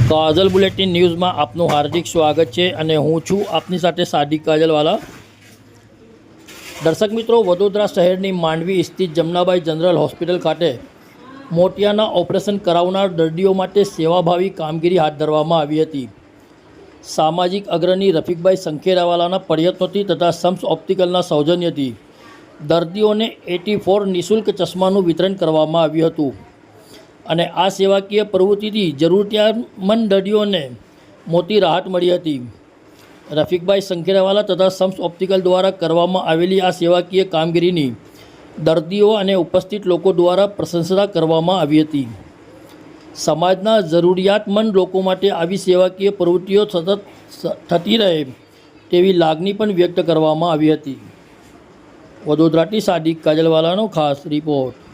કાજલ bulletin ન્યૂઝમાં આપનું હાર્દિક સ્વાગત છે અને હું છું આપની સાથે સાદિક કાજલવાલા। દર્શક મિત્રો, વડોદરા શહેરની માંડવી સ્થિત જમનાબાઈ જનરલ હોસ્પિટલ ખાતે મોતિયાના ઓપરેશન કરાવનાર દર્દીઓ માટે સેવાભાવી કામગીરી હાથ ધરવામાં આવી હતી। સામાજિક અગ્રણી રફીકભાઈ સંખેરાવાલાના પ્રયત્નોથી તથા સમ્સ ઓપ્ટિકલના સૌજન્યથી દર્દીઓને 84 નિઃશુલ્ક ચશ્માનું વિતરણ કરવામાં આવ્યું હતું અને આ સેવાકીય પ્રવૃત્તિથી જરૂરિયાતમંદ દર્દીઓને મોટી રાહત મળી હતી। રફીકભાઈ સંખેરાવાલા તથા સમ્સ ઓપ્ટિકલ દ્વારા કરવામાં આવેલી આ સેવાકીય કામગીરીની દર્દીઓ અને ઉપસ્થિત લોકો દ્વારા પ્રશંસા કરવામાં આવી હતી। સમાજના જરૂરિયાતમંદ લોકો માટે આવી સેવાકીય પ્રવૃત્તિઓ સતત થતી રહે તેવી લાગણી પણ વ્યક્ત કરવામાં આવી હતી। વડોદરાથી સાદિક કાજલવાલાનો ખાસ રિપોર્ટ।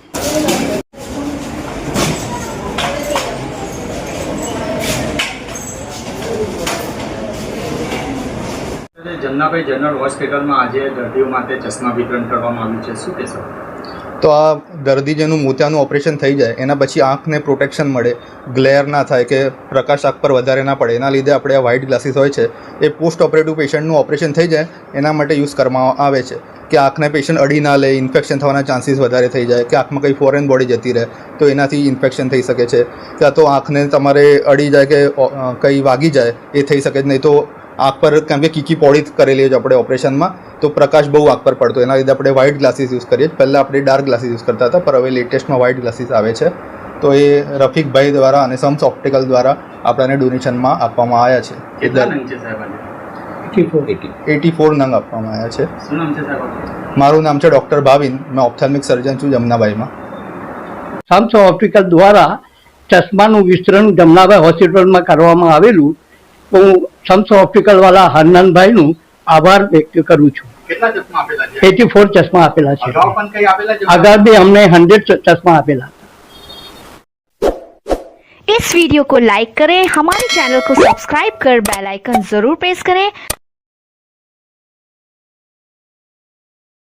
જમનાબાઈ જનરલ હોસ્પિટલમાં આજે દર્દીઓ માટે ચશ્મા વિતરણ કરવામાં આવ્યું છે, શું કહેશો? તો આ દર્દી જેનું મોતિયાનું ઓપરેશન થઈ જાય એના પછી આંખને પ્રોટેક્શન મળે, ગ્લેર ના થાય કે પ્રકાશ આંખ પર વધારે ના પડે, એના લીધે આપણે આ વ્હાઇટ ગ્લાસીસ હોય છે એ પોસ્ટ ઓપરેટિવ પેશન્ટનું ઓપરેશન થઈ જાય એના માટે યુઝ કરવામાં આવે છે કે આંખને પેશન્ટ અડી ના લે, ઇન્ફેક્શન થવાના ચાન્સીસ વધારે થઈ જાય કે આંખમાં કંઈ ફોરેન બોડી જતી રહે તો એનાથી ઇન્ફેક્શન થઈ શકે છે, ક્યાં તો આંખને તમારે અડી જાય કે કંઈ વાગી જાય એ થઈ શકે જ નહીં। તો આંખ પર કેમ કે કીકી પોળી કરેલી છે આપણે ઓપરેશનમાં તો પ્રકાશ બહુ આંખ પર પડતો, એના લીધે આપણે વ્હાઇટ ગ્લાસીસ યુઝ કરીએ। પહેલાં આપણે ડાર્ક ગ્લાસીસ યુઝ કરતા હતા પણ હવે લેટેસ્ટમાં વ્હાઇટ ગ્લાસીસ આવે છે। તો એ રફીકભાઈ દ્વારા અને સમ્સ ઓપ્ટિકલ દ્વારા આપણને ડોનેશનમાં આપવામાં આવ્યા છે। કેટલા નંગ છે સાહેબ? 84 નંગ આપવામાં આવ્યા છે। શું નામ છે સાહેબ? મારું નામ છે ડૉક્ટર ભાવિન, મેં ઓપ્થેલ્મિક સર્જન છું જમનાબાઈમાં। સમ્સ ઓપ્ટિકલ દ્વારા ચશ્માનું વિતરણ જમનાબાઈ હોસ્પિટલમાં કરવામાં આવેલું। હું સમ્સ ઓપ્ટિકલવાળા હરનાનભાઈનું આભાર વ્યક્ત કરું છું। કેટલા ચશ્મા આપેલા છે? 84 ચશ્મા આપેલા છે। અગાઉ પણ કઈ આપેલા છે? આગળ भी हमने 100 चश्मा આપેલા। इस वीडियो को लाइक करें, हमारे चैनल को सब्सक्राइब कर बेल आइकन जरूर प्रेस करें